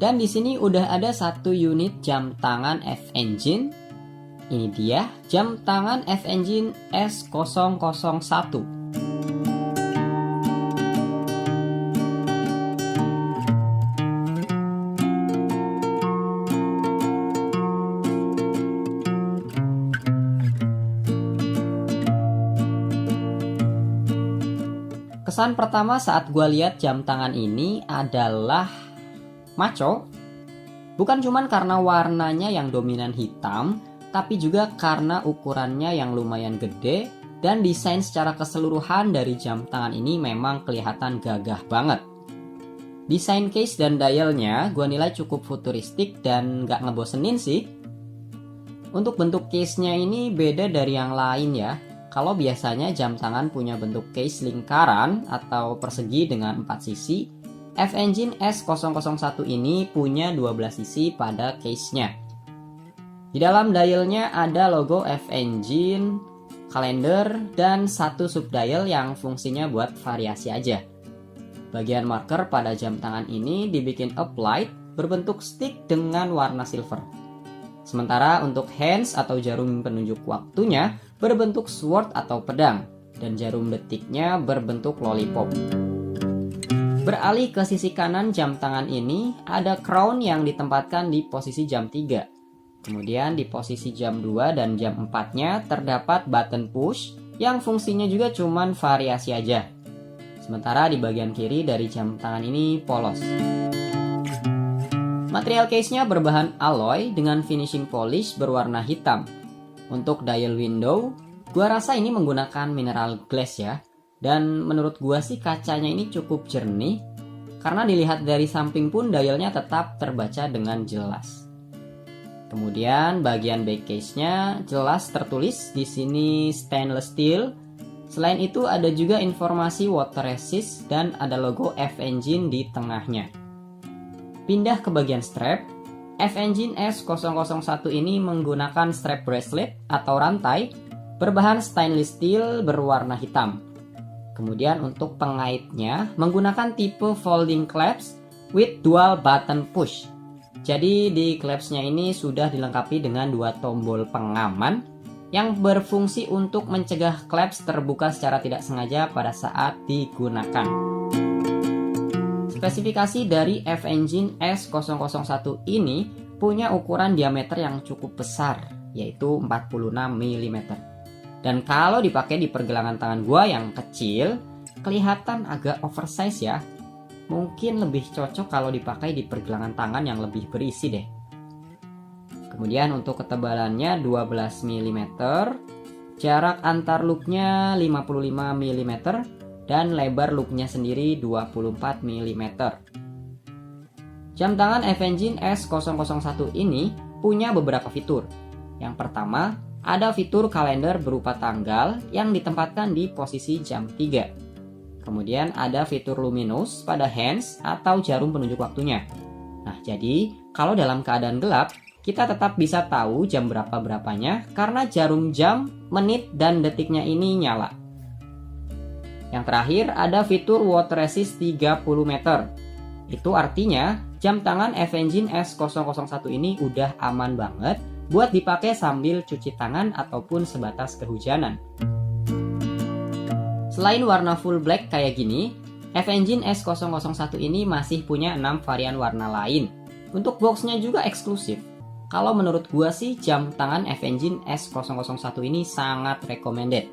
Dan di sini udah ada satu unit jam tangan F-Engine. Ini dia jam tangan F-Engine S001. Kesan pertama saat gue lihat jam tangan ini adalah maco. Bukan cuman karena warnanya yang dominan hitam, tapi juga karena ukurannya yang lumayan gede dan desain secara keseluruhan dari jam tangan ini memang kelihatan gagah banget. Desain case dan dialnya gue nilai cukup futuristik dan gak ngebosenin sih. Untuk bentuk case-nya ini beda dari yang lain ya. Kalau biasanya jam tangan punya bentuk case lingkaran atau persegi dengan 4 sisi, F-Engine S001 ini punya 12 sisi pada case-nya. Di dalam dialnya ada logo F-Engine, kalender, dan satu subdial yang fungsinya buat variasi aja. Bagian marker pada jam tangan ini dibikin uplight berbentuk stick dengan warna silver. Sementara untuk hands atau jarum penunjuk waktunya berbentuk sword atau pedang, dan jarum detiknya berbentuk lollipop. Beralih ke sisi kanan jam tangan ini, ada crown yang ditempatkan di posisi jam 3. Kemudian di posisi jam 2 dan jam 4-nya terdapat button push yang fungsinya juga cuman variasi aja. Sementara di bagian kiri dari jam tangan ini polos. Material case-nya berbahan alloy dengan finishing polish berwarna hitam. Untuk dial window, gua rasa ini menggunakan mineral glass ya. Dan menurut gua sih kacanya ini cukup jernih, karena dilihat dari samping pun dialnya tetap terbaca dengan jelas. Kemudian bagian back case-nya jelas tertulis di sini stainless steel. Selain itu ada juga informasi water resist dan ada logo F-Engine di tengahnya. Pindah ke bagian strap. F-Engine S001 ini menggunakan strap bracelet atau rantai berbahan stainless steel berwarna hitam. Kemudian untuk pengaitnya menggunakan tipe folding clasp with dual button push. Jadi di clasp-nya ini sudah dilengkapi dengan 2 tombol pengaman yang berfungsi untuk mencegah clasp terbuka secara tidak sengaja pada saat digunakan. Spesifikasi dari F-Engine S001 ini punya ukuran diameter yang cukup besar, yaitu 46 mm. Dan kalau dipakai di pergelangan tangan gua yang kecil, kelihatan agak oversize ya. Mungkin lebih cocok kalau dipakai di pergelangan tangan yang lebih berisi deh. Kemudian untuk ketebalannya 12 mm, jarak antar loopnya 55 mm, dan lebar loopnya sendiri 24 mm. Jam tangan F-Engine S001 ini punya beberapa fitur. Yang pertama, ada fitur kalender berupa tanggal yang ditempatkan di posisi jam 3. Kemudian ada fitur luminous pada hands atau jarum penunjuk waktunya. Nah, jadi kalau dalam keadaan gelap, kita tetap bisa tahu jam berapa-berapanya karena jarum jam, menit, dan detiknya ini nyala. Yang terakhir ada fitur water resist 30 meter. Itu artinya jam tangan F-Engine S001 ini udah aman banget buat dipakai sambil cuci tangan ataupun sebatas kehujanan. Selain warna full black kayak gini, F-Engine S001 ini masih punya 6 varian warna lain. Untuk boxnya juga eksklusif. Kalau menurut gua sih jam tangan F-Engine S001 ini sangat recommended.